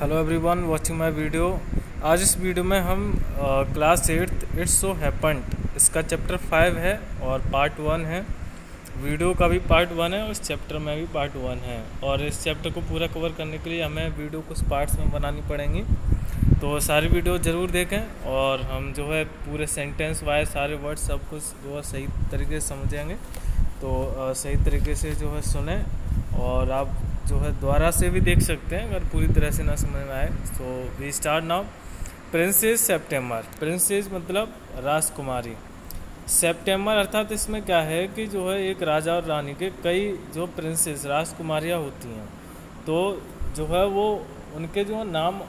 Hello everyone watching my video. आज इस video में हम class 8th it's so happened इसका चैप्टर 5 है और पार्ट 1 है। वीडियो का भी पार्ट 1 है और इस चैप्टर में भी पार्ट 1 है। और इस चैप्टर को पूरा कवर करने के लिए हमें वीडियो कुछ पार्ट्स में बनानी पड़ेंगी, तो सारी वीडियो ज़रूर देखें और हम जो है पूरे सेंटेंस वाइज सारे वर्ड सब कुछ जो है सही तरीके से समझेंगे। तो सही तरीके से जो है सुने और आप जो है दोबारा से भी देख सकते हैं अगर पूरी तरह से ना समझ में आए। So we start now. Princess September. Princess मतलब राजकुमारी। सेप्टेम्बर अर्थात इसमें क्या है कि जो है एक राजा और रानी के कई जो प्रिंसेस राजकुमारियाँ होती हैं, तो जो है वो उनके जो नाम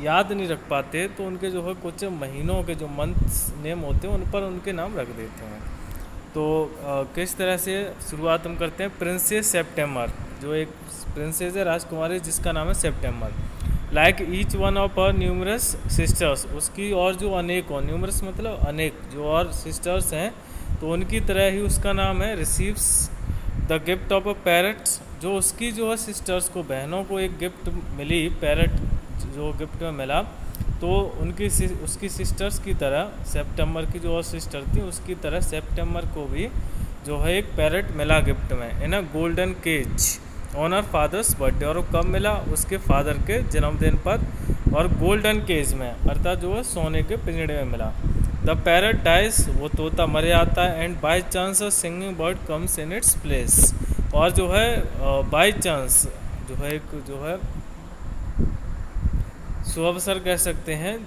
याद नहीं रख पाते, तो उनके जो है कुछ महीनों के जो मंथ्स नेम होते हैं उन पर उनके नाम रख देते हैं। तो किस तरह से शुरुआत हम करते हैं। प्रिंसेस सेप्टेम्बर, जो एक प्रिंसेस है राजकुमारी जिसका नाम है September. Like each one of her numerous sisters, उसकी और जो अनेक हो, न्यूमरस मतलब अनेक, जो और सिस्टर्स हैं तो उनकी तरह ही उसका नाम है। Receives the gift of a parrot, जो उसकी जो है सिस्टर्स को, बहनों को एक गिफ्ट मिली, पैरट जो गिफ्ट में मिला, तो उनकी उसकी सिस्टर्स की तरह सेप्टेम्बर की जो और सिस्टर थी उसकी तरह सेप्टेम्बर को भी जो है एक पैरट मिला गिफ्ट में, in a golden cage on her father's birthday. और वो कब मिला? उसके फादर के जन्मदिन पर, और गोल्डन केज में अर्थात जो है सोने के पिंजड़े में मिला। द पैरट डाइज, वो तोता मर जाता है, and by chance a singing bird comes in its place. और जो है बाई चांस जो है एक जो है सुअवसर कह सकते हैं,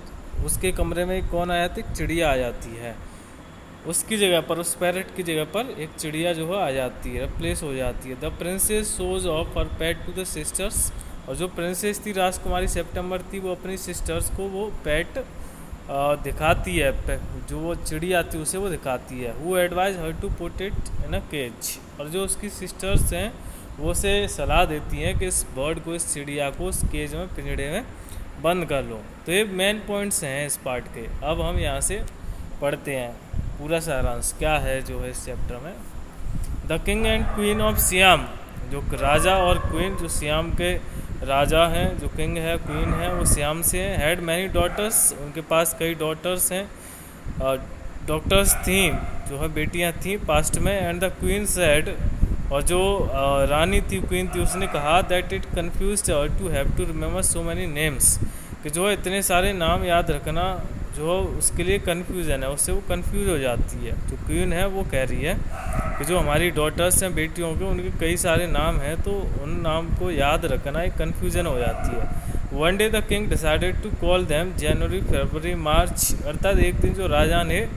उसके कमरे में कौन आ जाती है? चिड़िया आ जाती है। उसकी जगह पर, उस पैरट की जगह पर एक चिड़िया जो है आ जाती है, रिप्लेस हो जाती है। The princess shows off her pet to the sisters, और जो प्रिंसेस थी राजकुमारी सेप्टेम्बर थी, वो अपनी सिस्टर्स को वो पेट दिखाती है, जो वो चिड़िया थी उसे वो दिखाती है। Who advise her to put it in a cage, और जो उसकी सिस्टर्स हैं वो उसे सलाह देती हैं कि इस बर्ड को, इस चिड़िया को उस केज में, पिंजड़े में बंद कर लो। तो ये मेन पॉइंट्स हैं इस पार्ट के। अब हम यहाँ से पढ़ते हैं पूरा सारांश क्या है जो है इस चैप्टर में। The king and queen of SIAM, जो राजा और क्वीन, जो सियाम के राजा हैं, जो किंग है क्वीन है वो सियाम से हैं। हैड मैनी डॉटर्स, उनके पास कई डॉटर्स हैं, डॉक्टर्स थी, जो है बेटियां थीं पास्ट में। एंड द क्वीन सेड, और जो रानी थी, क्वीन थी, उसने कहा that it confused her to have to remember so many names, कि जो है इतने सारे नाम याद रखना जो उसके लिए कन्फ्यूज़न है, उससे वो कन्फ्यूज हो जाती है। जो क्वीन है वो कह रही है कि जो हमारी डॉटर्स हैं, बेटियों के, उनके कई सारे नाम हैं, तो उन नाम को याद रखना एक कन्फ्यूज़न हो जाती है। One day the king decided to call them January February March, अर्थात एक दिन जो राजा ने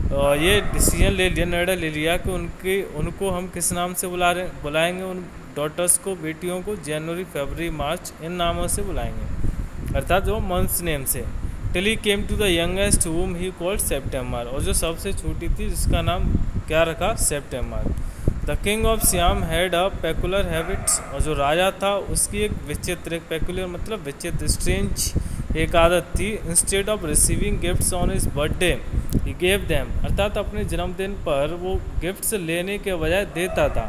ये डिसीजन ले लिया, निर्णय ले लिया कि उनको हम किस नाम से बुलाएंगे उन डॉटर्स को, बेटियों को, जनवरी फरवरी मार्च इन नामों से बुलाएंगे, अर्थात जो मंथ्स नेम से। Till he came to the youngest whom he called September, और जो सबसे छोटी थी जिसका नाम क्या रखा? September. The king of Siam had a peculiar habits, और जो राजा था उसकी एक विचित्र, एक पेकुलर मतलब विचित्र, स्ट्रेंज एक आदत थी। Instead of receiving gifts on his birthday he gave them, अर्थात अपने जन्मदिन पर वो गिफ्ट्स लेने के बजाय देता था।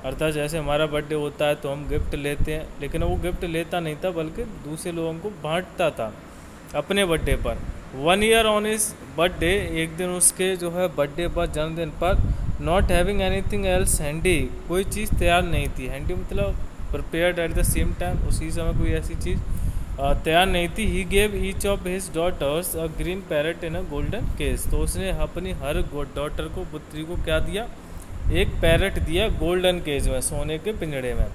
अर्थात जैसे हमारा बर्थडे होता है तो हम गिफ्ट लेते हैं, लेकिन वो गिफ्ट लेता नहीं था बल्कि दूसरे लोगों को बांटता था अपने बर्थडे पर। 1 ईयर ऑन इज बर्थडे, एक दिन उसके जो है बर्थडे पर, जन्मदिन पर, not having anything else handy, कोई चीज़ तैयार नहीं थी। हैंडी मतलब prepared at the same time, उसी समय कोई ऐसी चीज़ तैयार नहीं थी। He gave each of his daughters a green parrot in a golden case, तो उसने अपनी हर डॉटर को, पुत्री को क्या दिया? एक पैरट दिया गोल्डन केज में, सोने के पिंजड़े में।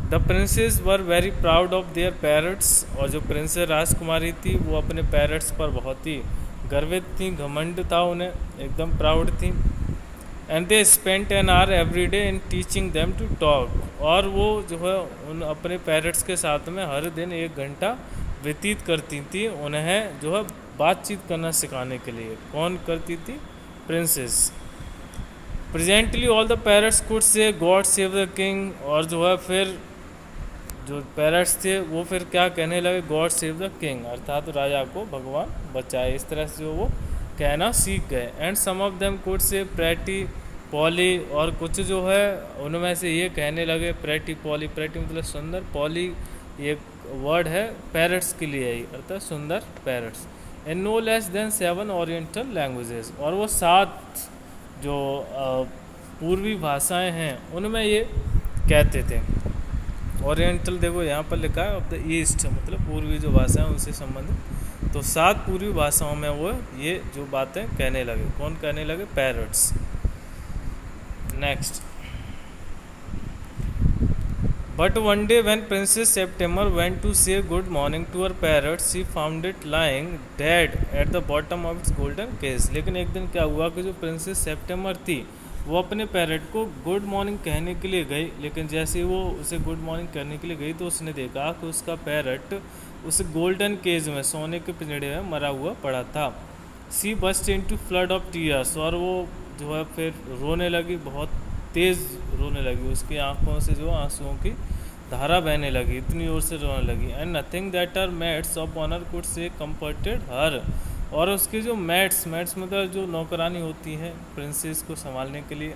The princess were very proud of their parrots, और जो प्रिंसेस राजकुमारी थी वो अपने पैरट्स पर बहुत ही गर्वित थी, घमंड था उन्हें, एकदम प्राउड थी। And they spent an hour every day in teaching them to talk, और वो जो है उन अपने पैरट्स के साथ में हर दिन 1 घंटा व्यतीत करती थी, उन्हें जो है बातचीत करना सिखाने के लिए। कौन करती थी? Princess. Presently all the parrots could say God save the king, और जो है फिर जो पैरट्स थे वो फिर क्या कहने लगे? गॉड सेव द किंग, अर्थात राजा को भगवान बचाए, इस तरह से जो वो कहना सीख गए। And some of them could say pretty Polly, और कुछ जो है उनमें से ये कहने लगे प्रेटी पॉली, प्रेटी मतलब सुंदर, पॉली ये वर्ड है पैरट्स के लिए ही, अर्थात सुंदर parrots. In no less than 7 oriental languages, और वो 7 जो पूर्वी भाषाएं हैं उनमें ये कहते थे। ओरिएंटल देखो यहाँ पर लिखा है ऑफ द ईस्ट, मतलब पूर्वी जो भाषाएं उनसे संबंधित। तो 7 पूर्वी भाषाओं में वो ये जो बातें कहने लगे। कौन कहने लगे? Parrots. Next, but one day when princess September went to say good morning to her parrot she found it lying dead at the bottom of its golden case. लेकिन एक दिन क्या हुआ कि जो प्रिंसेस सेप्टेम्बर थी वो अपने पैरट को गुड मॉर्निंग कहने के लिए गई, लेकिन जैसे ही वो उसे गुड मॉर्निंग कहने के लिए गई तो उसने देखा कि उसका पैरट उस गोल्डन केज में, सोने के पिंजड़े में मरा हुआ पड़ा था। She burst into flood of tears, और वो जो है फिर रोने लगी, बहुत तेज़ रोने लगी। उसकी आंखों से जो आंसुओं की धारा बहने लगी, इतनी जोर से रोने लगी। And nothing that her maids of honour could say comforted her, और उसके जो मैट्स मतलब जो नौकरानी होती हैं प्रिंसेस को संभालने के लिए,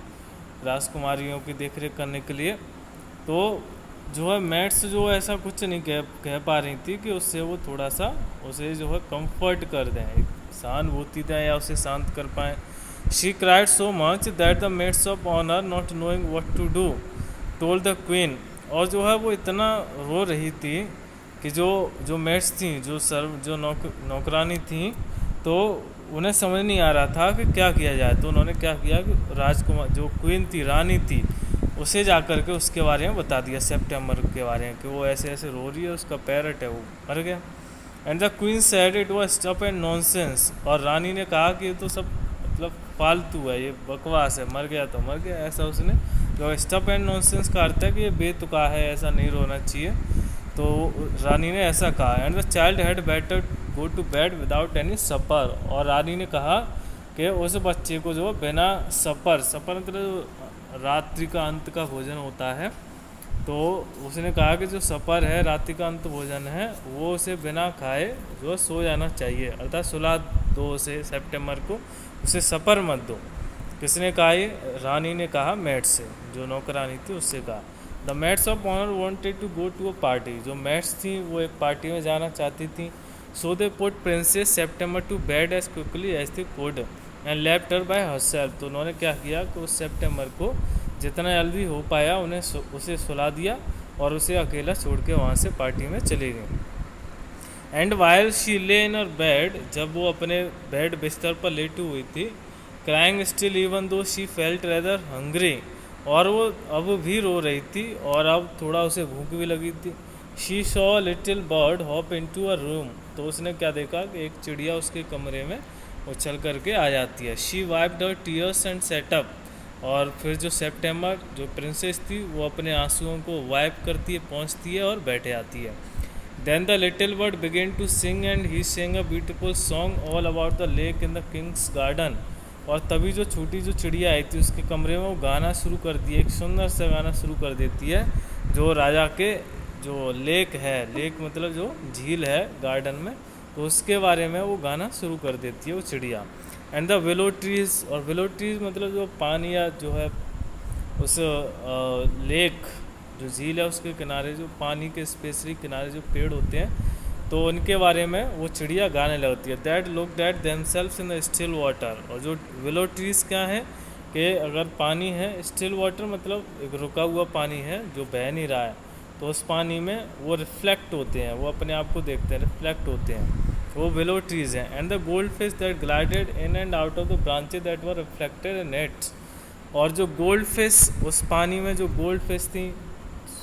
राजकुमारियों की देखरेख करने के लिए, तो जो है मैट्स जो ऐसा कुछ नहीं कह पा रही थी कि उससे वो थोड़ा सा उसे जो है कंफर्ट कर दें, सहानुभूति दें या उसे शांत कर पाएँ। She cried so much that the maids of honour not knowing what to do told the queen, और जो है वो इतना रो रही थी कि जो मेट्स थी, जो नौकरानी थी, तो उन्हें समझ नहीं आ रहा था कि क्या किया जाए। तो उन्होंने क्या किया कि राजकुमार जो क्वीन थी, रानी थी, उसे जा कर के उसके बारे में बता दिया, सेप्टेम्बर के बारे में, कि वो ऐसे ऐसे रो रही है, उसका पैरट है वो मर गया। And the queen said it was stuff and nonsense, और रानी ने कहा कि ये तो सब मतलब फालतू है, ये बकवास है, मर गया तो मर गया, ऐसा उसने। जो स्टफ एंड नॉनसेंस का अर्थ है कि ये बेतुका है, ऐसा नहीं रोना चाहिए, तो रानी ने ऐसा कहा। And the child had better go to bed without any supper, और रानी ने कहा कि उस बच्चे को जो बिना सपर मतलब रात्रि का अंत का भोजन होता है, तो उसने कहा कि जो सपर है, रात्रि का अंत भोजन है, वो उसे बिना खाए जो सो जाना चाहिए, अर्थात सुला दो उसे सेप्टेम्बर को, उसे सपर मत दो। किसने कहा ये? रानी ने कहा मेट्स से, जो नौकरानी थी उससे कहा। The maids of honour wanted to go to a party, जो मेट्स थी वो एक पार्टी में जाना चाहती थी। So they put princess September to bed as quickly as they could and left her by herself. तो उन्होंने क्या किया कि उस सेप्टेम्बर को जितना जल्दी हो पाया उसे सुला दिया और उसे अकेला छोड़ के वहाँ से पार्टी में चली गई। एंड वाइल शी ले इन हर बेड, जब वो अपने बेड बिस्तर पर लेटी हुई थी, crying still even though she felt rather hungry, और वो अब भी रो रही थी और अब थोड़ा उसे भूख भी लगी थी। She saw little bird hop into a room, तो उसने क्या देखा कि एक चिड़िया उसके कमरे में उछल करके आ जाती है। She wiped her tears and set up, और फिर जो सेप्टेम्बर जो प्रिंसेस थी वो अपने आंसुओं को वाइप करती है, पहुँचती है और बैठे आती है। Then the little bird began to sing and he sang a beautiful song all about the lake in the king's garden, और तभी जो छोटी जो चिड़िया आई थी उसके कमरे में वो गाना शुरू कर दिया, एक सुंदर सा गाना शुरू कर देती है, जो राजा के जो लेक है, लेक मतलब जो झील है गार्डन में, तो उसके बारे में वो गाना शुरू कर देती है वो चिड़िया। एंड द विलो ट्रीज, और विलो ट्रीज मतलब जो पानी या जो है उस लेक जो झील है उसके किनारे जो पानी के स्पेशली किनारे जो पेड़ होते हैं, तो उनके बारे में वो चिड़िया गाने लगती है। That look that themselves in the still water, और जो विलो ट्रीज क्या है कि अगर पानी है, स्टिल वाटर मतलब एक रुका हुआ पानी है जो बह नहीं रहा है, तो उस पानी में वो रिफ्लेक्ट होते हैं, वो अपने आप को देखते हैं, रिफ्लेक्ट होते हैं, वो विलो ट्रीज हैं। And the gold fish that glided in and out of the branches that were reflected in it, और जो गोल्ड फिश उस पानी में जो गोल्ड फिश थी,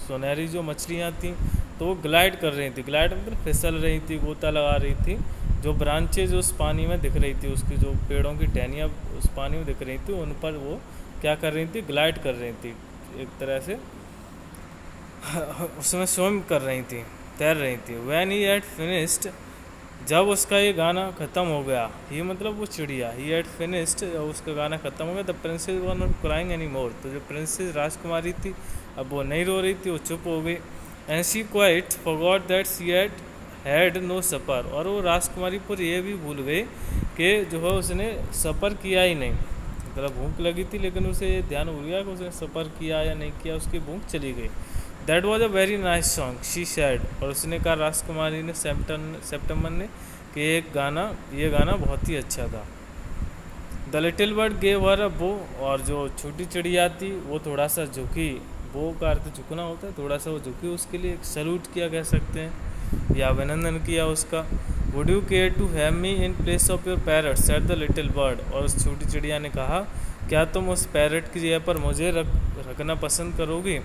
सुनहरी जो मछलियाँ थी, तो वो ग्लाइड कर रही थी, ग्लाइड मतलब फिसल रही थी, गोता लगा रही थी, जो ब्रांचेज उस पानी में दिख रही थी, उसकी जो पेड़ों की टहनियाँ उस पानी में दिख रही थी, उन पर वो क्या कर रही थी? ग्लाइड कर रही थी, एक तरह से उसमें स्विम कर रही थी, तैर रही थी। व्हेन ही हैड फिनिश्ड, जब उसका ये गाना ख़त्म हो गया, ये मतलब वो चिड़िया, ही हैड फिनिश्ड, जब उसका गाना ख़त्म हो गया, the princess were not crying any more, तो जो प्रिंसेस राजकुमारी थी अब वो नहीं रो रही थी, वो चुप हो गई। And she quite forgot that she had no supper, और वो राजकुमारी पर ये भी भूल गई कि जो है उसने सपर किया ही नहीं, मतलब भूख लगी थी लेकिन उसे ये ध्यान भूल गया कि उसने सपर किया या नहीं किया, उसकी भूख चली गई। That was a very nice song she said, और उसने कहा राजकुमारी ने सेप्टेम्बर ने कि ये गाना बहुत ही अच्छा था। The little bird gave her a bow, और जो छोटी चिड़िया थी वो थोड़ा सा झुकी, बो का अर्थ झुकना होता है, थोड़ा सा वो झुकी, उसके लिए एक सल्यूट किया कह सकते हैं या अभिनंदन किया उसका। Would you care to have me in place of your parrot said the little bird, और उस छोटी चिड़िया ने कहा क्या तुम उस पैरट की जगह पर मुझे रखना पसंद करोगी।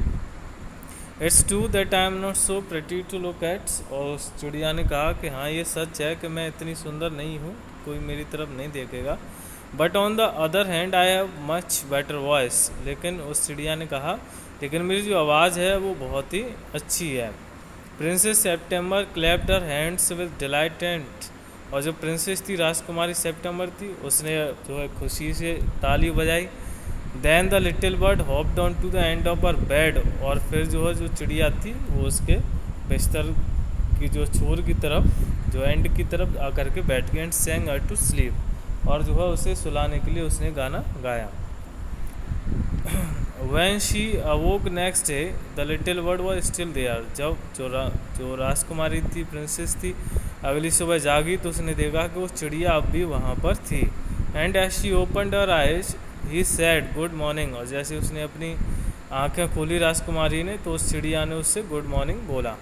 It's true that I am not so pretty to look at, और उस चिड़िया ने कहा कि हाँ ये सच है कि मैं इतनी सुंदर नहीं हूँ, कोई मेरी तरफ नहीं देखेगा। But on the other hand I have much better voice, लेकिन उस चिड़िया ने कहा लेकिन मेरी जो आवाज़ है वो बहुत ही अच्छी है। Princess September clapped her hands with delight and, और जो प्रिंसेस थी राजकुमारी सेप्टेम्बर थी उसने जो है खुशी से ताली बजाई। Then the little bird hopped on to the end of her bed, और फिर जो है जो चिड़िया थी वो उसके बिस्तर की जो छोर की तरफ, जो एंड की तरफ आकर के बैठ गई and sang her to sleep, और जो है उसे सुलाने के लिए उसने गाना गाया। When she awoke next day, the little bird was still there. जब जो राजकुमारी थी, प्रिंसेस थी, अगली सुबह जागी तो उसने देखा कि वो चिड़िया अब भी वहाँ पर थी। And as she opened her eyes he said good morning, और जैसे उसने अपनी आंखें खोली राजकुमारी ने तो उस चिड़िया ने उससे गुड मॉर्निंग बोला।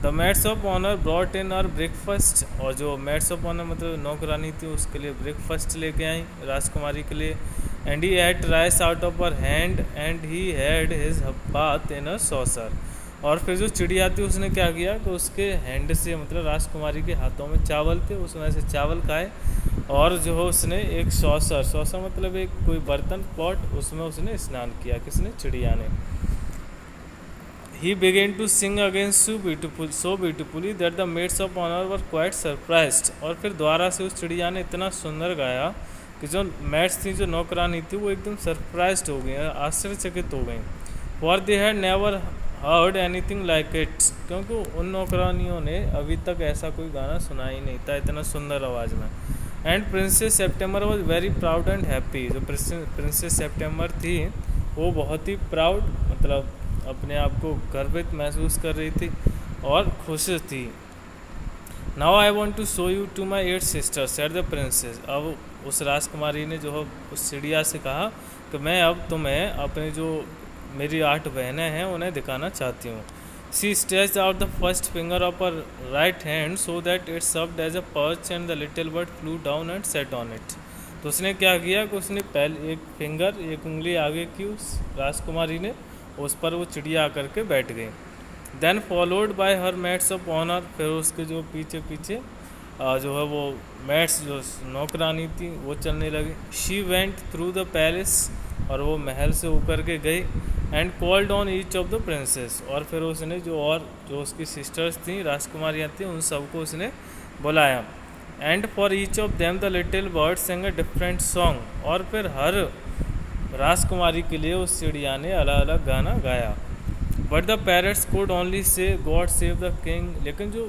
The maids of honour brought in her breakfast, और जो मेड्स ऑफ ऑनर मतलब नौकरानी थी उसके लिए ब्रेकफास्ट लेके आई राजकुमारी के लिए। And he ate rice out of her hand and he had his bath in a saucer, और फिर जो चिड़िया थी उसने क्या किया कि उसके हैंड से मतलब राजकुमारी के हाथों में चावल थे, उसमें से चावल खाए, और जो है उसने एक सॉसर मतलब एक कोई बर्तन पॉट, उसमें उसने स्नान किया। किसने? चिड़िया ने। He began to sing again so beautifully that the maids of honor were quite surprised, और फिर दोबारा से उस चिड़िया ने इतना सुंदर गाया कि जो मेड्स थी, जो नौकरानी थी, वो एकदम सरप्राइज्ड हो गई, आश्चर्यचकित हो गई। For they had never heard anything like it, क्योंकि उन नौकरानियों ने अभी तक ऐसा कोई गाना सुना ही नहीं था इतना सुंदर आवाज़ में। And princess September was very proud and happy, जो प्रिंसेस सेप्टेम्बर थी वो बहुत ही प्राउड मतलब अपने आप को गर्वित महसूस कर रही थी और खुश थी। Now I want to show you to my 8 sisters said the princess, अब उस राजकुमारी ने जो है उस चिड़िया से कहा कि मैं अब तुम्हें अपने जो मेरी 8 बहनें हैं उन्हें दिखाना चाहती हूँ। She stretched out the first finger of her right hand so that it served as a perch and the little bird flew down and sat on it, तो उसने क्या किया कि उसने पहले एक उंगली आगे की उस राजकुमारी ने, उस पर वो चिड़िया आकर के बैठ गई। Then followed by her maids of honour, फिर उसके जो पीछे पीछे जो है वो मेट्स जो नौकरानी थी वो चलने लगी। She went through the palace, और वो महल से होकर के गई। And called on each of the princess, और फिर उसने जो उसकी सिस्टर्स थी, राजकुमारियाँ थी, उन सबको उसने बुलाया। And for each of them the little bird sing a different song, और फिर हर राजकुमारी के लिए उस चिड़िया ने अलग अलग गाना गाया। But the parrots could only say God save the king, लेकिन जो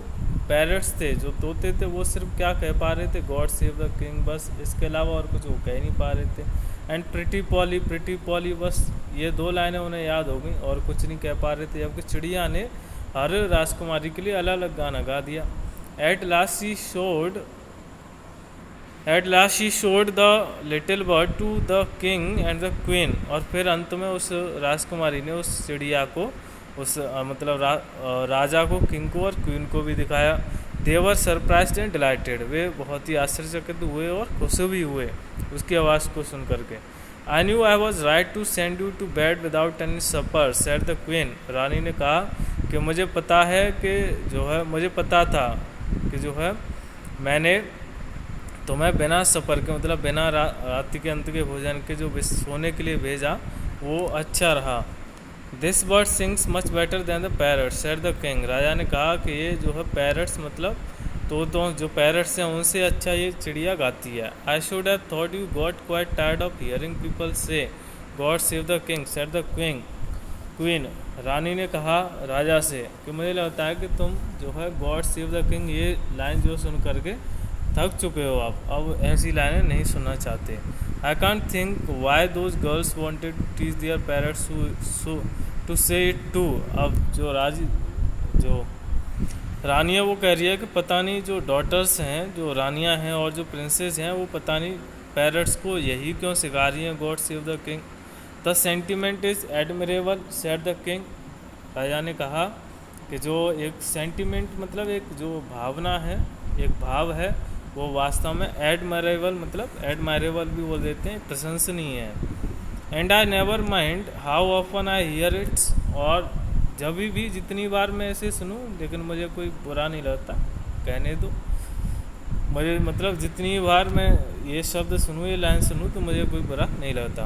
पैरट्स थे, जो तोते थे, वो सिर्फ क्या कह पा रहे थे? गॉड सेव द किंग, बस इसके अलावा और कुछ वो कह नहीं पा रहे थे। एंड प्रिटी पॉली, बस ये 2 लाइनें उन्हें याद हो गई और कुछ नहीं कह पा रहे थे, जबकि चिड़िया ने हर राजकुमारी के लिए अलग अलग गाना गा दिया। At last she showed the little bird to the king and the queen, और फिर अंत में उस राजकुमारी ने उस चिड़िया को उस मतलब राजा को, किंग को और क्वीन को भी दिखाया। दे वर सरप्राइज्ड एंड डिलाइटेड, वे बहुत ही आश्चर्यचकित हुए और खुश भी हुए उसकी आवाज़ को सुन करके। I knew I was right to send you to bed without any supper said the queen, रानी ने कहा कि मुझे पता है कि जो है मुझे पता था कि जो है मैंने तुम्हें बिना सफ़र के मतलब बिना रात्रि के अंत के भोजन के जो सोने के लिए भेजा वो अच्छा रहा। This bird sings much better than the parrots said the king, राजा ने कहा कि ये जो है पैरट्स मतलब तो जो पैरट्स हैं उनसे अच्छा ये चिड़िया गाती है। I should have thought you got quite tired of hearing people say God save the king said the queen, रानी ने कहा राजा से कि मुझे लगता है कि तुम जो है गॉड सेव द किंग ये लाइन जो सुन करके थक चुके हो, आप अब ऐसी लाइनें नहीं सुनना चाहते। I can't think why those girls wanted to teach their parrots to say it too. अब जो रानी है वो कह रही है कि पता नहीं जो डॉटर्स हैं, जो रानियां हैं और जो प्रिंसेस हैं, वो पता नहीं पैरट्स को यही क्यों सिखा रही हैं, God save the king. The sentiment is admirable said the king. राजा ने कहा कि जो एक सेंटिमेंट मतलब एक जो भावना है, एक भाव है, वो वास्तव में एडमरेबल मतलब एडमायरेबल भी बोल देते हैं, प्रशंसनीय है। And I never mind how often I hear it's. और जब भी जितनी बार मैं इसे सुनूं लेकिन मुझे कोई बुरा नहीं लगता, कहने दो मुझे, मतलब जितनी बार मैं ये शब्द सुनूं, ये लाइन सुनूं तो मुझे कोई बुरा नहीं लगता,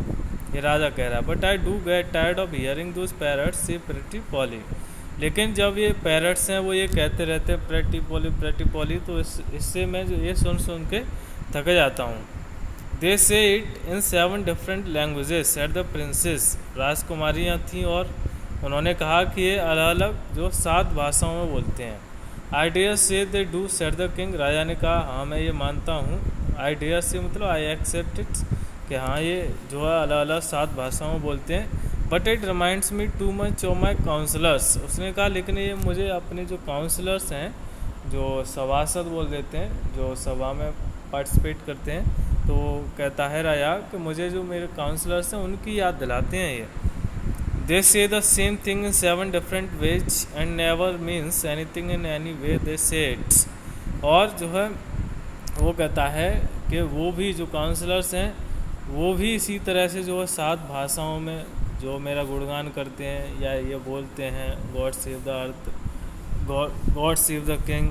ये राजा कह रहा है। But I do get tired of hearing those parrots से प्रेटी पॉली। लेकिन जब ये पैरट्स हैं वो ये कहते रहते हैं प्रेटी पॉली, तो इससे मैं जो ये सुन सुन के थक जाता हूँ। They say it in 7 different languages said the princess. राजकुमारियाँ थीं और उन्होंने कहा कि ये अलग अलग जो 7 भाषाओं में बोलते हैं। I dare say they do said the king. राजा ने कहा हाँ मैं ये मानता हूँ। आई डेयर से मतलब आई एक्सेप्ट इट, कि हाँ ये जो है अलग अलग 7 भाषाओं में बोलते हैं। But it reminds me too much of my counsellors. उसने कहा लेकिन ये मुझे अपने जो काउंसलर्स हैं, जो सभासद बोल देते हैं, जो सभा में पार्टिसिपेट करते हैं, तो कहता है राजा कि मुझे जो मेरे काउंसलर्स हैं उनकी याद दिलाते हैं ये। They say the same thing in 7 different ways and never means anything in any way they say it's. और जो है वो कहता है कि वो भी जो काउंसलर्स हैं वो भी इसी तरह से जो है 7 भाषाओं में जो मेरा गुणगान करते हैं या ये बोलते हैं God save the earth, God save the king,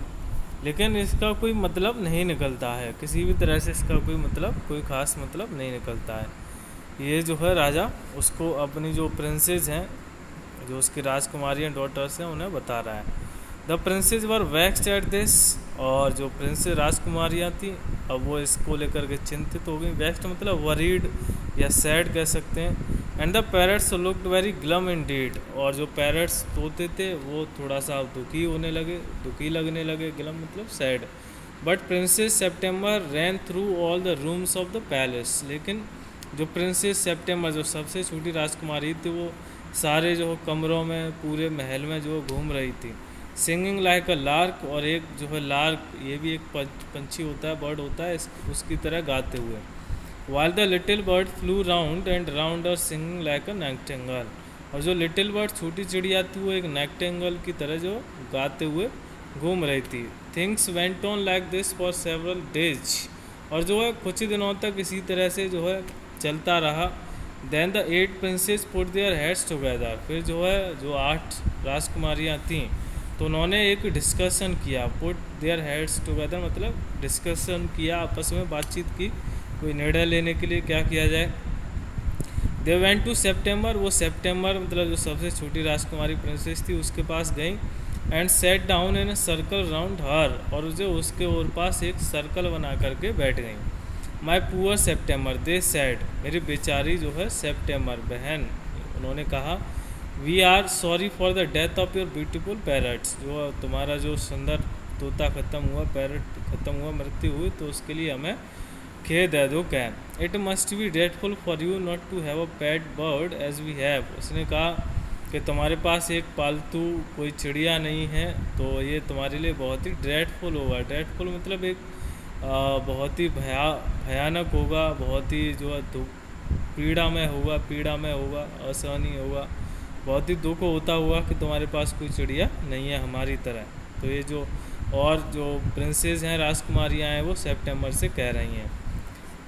लेकिन इसका कोई मतलब नहीं निकलता है, किसी भी तरह से इसका कोई मतलब, कोई ख़ास मतलब नहीं निकलता है। ये जो है राजा उसको अपनी जो प्रिंसेस हैं, जो उसकी राजकुमारियाँ डॉटर्स हैं, उन्हें बता रहा है। The princess were vaxxed at this. और जो प्रिंसेस राजकुमारियाँ थी अब वो इसको लेकर के चिंतित हो गई। वैक्स्ड मतलब वरीड या सैड कह सकते हैं। And the parrots looked very glum Indeed. और जो पैरट्स तोते थे वो थोड़ा सा दुखी होने लगे, दुखी लगने लगे। ग्लम मतलब sad. But princess September ran through all the rooms of the palace. लेकिन जो प्रिंसेस सेप्टेम्बर जो सबसे छोटी राजकुमारी थी वो सारे जो कमरों में, पूरे महल में जो घूम रही थी। सिंगिंग लाइक अ लार्क। और एक जो है लार्क, ये भी एक पंछी होता है, बर्ड होता है, उसकी तरह गाते हुए। While the little bird flu round and round और सिंगिंग लाइक अ नाइटिंगेल। और जो लिटिल बर्ड छोटी चिड़िया थी वो एक नाइटिंगेल की तरह जो गाते हुए घूम रही थी। Things went on like this for several days. और जो है कुछ दिनों तक इसी तरह से जो है चलता रहा। Then the 8 princess put their heads together. फिर जो है जो 8 राजकुमारियाँ थीं तो उन्होंने एक डिस्कशन किया। पुट देयर हेड्स टुगेदर मतलब डिस्कशन किया, आपस में बातचीत की, कोई निर्णय लेने के लिए क्या किया जाए। They went to September. वो सेप्टेम्बर मतलब जो सबसे छोटी राजकुमारी प्रिंसेस थी उसके पास गई। And sat down in a circle round her. और उसे उसके और पास एक सर्कल बना करके बैठ गई। My poor September they said. मेरी बेचारी जो है सेप्टेम्बर बहन, उन्होंने कहा we are sorry for the death of your beautiful parrots. जो तुम्हारा जो सुंदर तोता ख़त्म हुआ, पैरट ख़त्म हुआ, मृत्यु हुई, तो उसके लिए हमें खेद है, दुख है। It must be dreadful for you not to have a pet bird as we have. उसने कहा कि तुम्हारे पास एक पालतू कोई चिड़िया नहीं है, तो ये तुम्हारे लिए बहुत ही ड्रेडफुल होगा। ड्रेडफुल मतलब एक बहुत ही भयानक होगा, बहुत ही जो है पीड़ा में होगा, असहनीय होगा, बहुत ही दुख होता हुआ कि तुम्हारे पास कोई चिड़िया नहीं है हमारी तरह। तो ये जो और जो प्रिंसेस हैं, राजकुमारियाँ हैं, वो सेप्टेम्बर से कह रही हैं।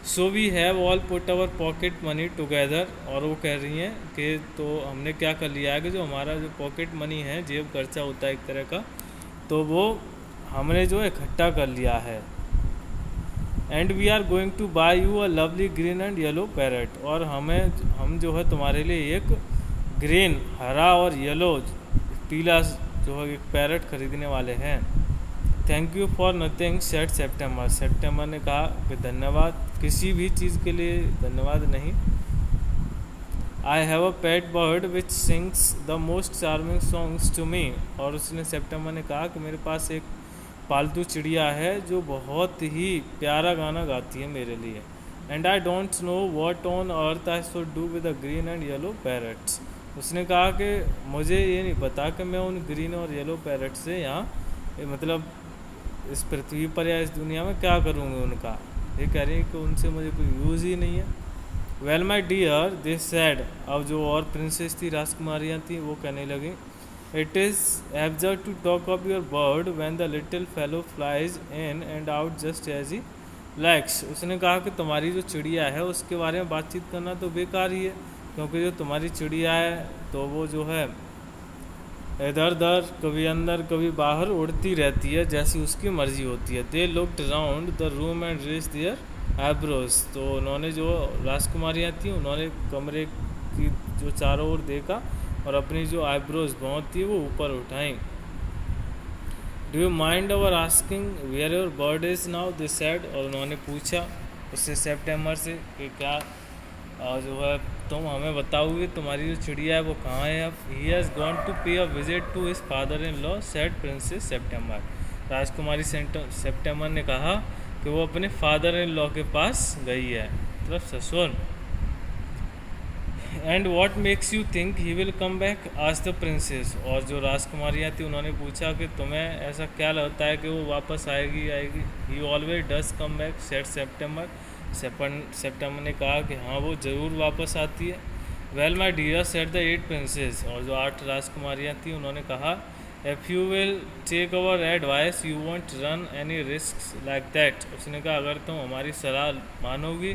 So we have all put our pocket money together. और वो कह रही हैं कि तो हमने क्या कर लिया है कि जो हमारा जो पॉकेट मनी है, जेब खर्चा होता है एक तरह का, तो वो हमने जो इकट्ठा कर लिया है। And we are going to buy you a lovely green and yellow parrot. और हम जो है तुम्हारे लिए एक ग्रीन, हरा और येलो, पीला जो है एक पैरट खरीदने वाले हैं। Thank you for nothing said September. September ने कहा कि धन्यवाद, किसी भी चीज़ के लिए धन्यवाद नहीं। I have a pet bird which sings the most charming songs to me. और उसने सेप्टेम्बर ने कहा कि मेरे पास एक पालतू चिड़िया है जो बहुत ही प्यारा गाना गाती है मेरे लिए। And I don't know what on earth I should do with the green and yellow parrots. उसने कहा कि मुझे ये नहीं पता कि मैं उन ग्रीन और येलो पैरट से यहाँ मतलब इस पृथ्वी पर या इस दुनिया में क्या करूँगी उनका। ये कह रही है कि उनसे मुझे कोई यूज़ ही नहीं है। Well my dear they said, अब जो और प्रिंसेस थी, राजकुमारियाँ थी, वो कहने लगी, it is absurd to talk of your bird when the little fellow flies in and out just as he likes. उसने कहा कि तुम्हारी जो चिड़िया है उसके बारे में बातचीत करना तो बेकार ही है, क्योंकि जो तुम्हारी चिड़िया है तो वो जो है इधर उधर कभी अंदर कभी बाहर उड़ती रहती है जैसी उसकी मर्जी होती है। They looked round the room and raised their eyebrows, तो उन्होंने जो राजकुमारियाँ थी उन्होंने कमरे की जो चारों ओर देखा और अपनी जो आईब्रोज बहुत थी वो ऊपर उठाई। Do you mind our asking where your bird is now, they said, और उन्होंने पूछा उससे सेप्टेम्बर से कि क्या जो है तुम हमें बताओगे तुम्हारी जो चिड़िया है वो कहाँ है अब। He has gone to pay a visit to his father in law, said princess September. राजकुमारी सेप्टेम्बर ने कहा कि वो अपने फादर इन लॉ के पास गई है, मतलब ससुर। And what makes you think he will come back, आज द प्रिंसेस, और जो राजकुमारियाँ थी उन्होंने पूछा कि तुम्हें ऐसा क्या लगता है कि वो वापस आएगी। He always does come back, said September. September ने कहा कि हाँ वो ज़रूर वापस आती है। Well my dear said the 8 princesses, और जो 8 राजकुमारियाँ थी उन्होंने कहा, if you will take our advice you won't run any risk like that. उसने कहा अगर तुम हमारी सलाह मानोगी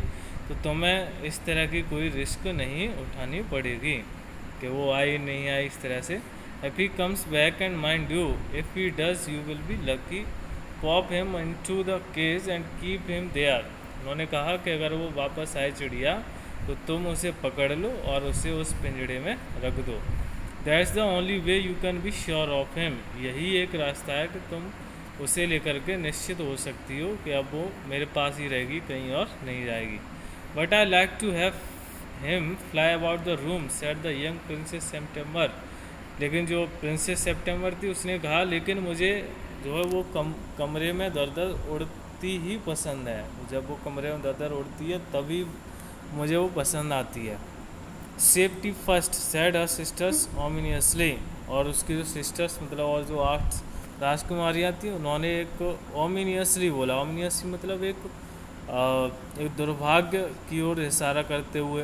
तो तुम्हें इस तरह की कोई रिस्क नहीं उठानी पड़ेगी कि वो आई नहीं आई इस तरह से। If he comes back and mind you, if he does you will be lucky, pop him into the cage and keep him there. उन्होंने कहा कि अगर वो वापस आए चिड़िया तो तुम उसे पकड़ लो और उसे उस पिंजड़े में रख दो। That's the only way you can be sure of him, यही एक रास्ता है कि तुम उसे लेकर के निश्चित हो सकती हो कि अब वो मेरे पास ही रहेगी, कहीं और नहीं जाएगी। But I like to have him fly about the room, said the young princess September. लेकिन जो प्रिंसेस सेप्टेम्बर थी उसने कहा लेकिन मुझे जो है वो कमरे में दर दर उड़ती ही पसंद है, जब वो कमरे में दर दर उड़ती है तभी मुझे वो पसंद आती है। Safety first, said her sisters ominously, और उसकी जो सिस्टर्स मतलब और जो 8 राजकुमारियाँ थी उन्होंने एक ओमिनियसली बोला। ओमिनियसली मतलब एक दुर्भाग्य की ओर इशारा करते हुए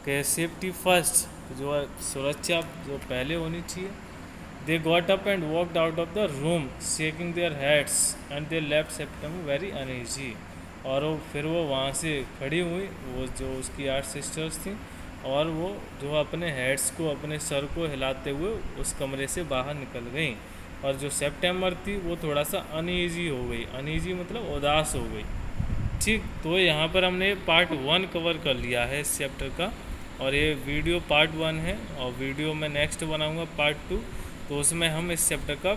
कि सेफ्टी फर्स्ट, जो है सुरक्षा जो पहले होनी चाहिए। They got up and walked out of the room shaking their heads and they left September very uneasy, और फिर वो वहाँ से खड़ी हुई, वो जो उसकी 8 सिस्टर्स थी, और वो जो अपने हेड्स को अपने सर को हिलाते हुए उस कमरे से बाहर निकल गई। और जो सेप्टेम्बर थी वो थोड़ा सा अनईजी हो गई, अनईजी मतलब उदास हो गई। ठीक, तो यहाँ पर हमने पार्ट 1 कवर कर लिया है इस चैप्टर का, और ये वीडियो पार्ट 1 है, और वीडियो में नेक्स्ट बनाऊँगा पार्ट 2, तो उसमें हम इस चैप्टर का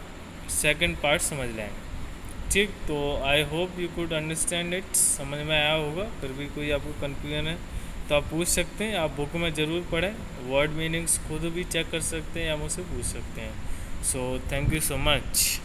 सेकंड पार्ट समझ लेंगे। ठीक, तो I hope you could understand it, समझ में आया होगा। फिर भी कोई आपको कन्फ्यूजन है तो आप पूछ सकते हैं, आप बुक में ज़रूर पढ़ें, वर्ड मीनिंग्स खुद भी चेक कर सकते हैं या मुझसे पूछ सकते हैं। So thank you so much.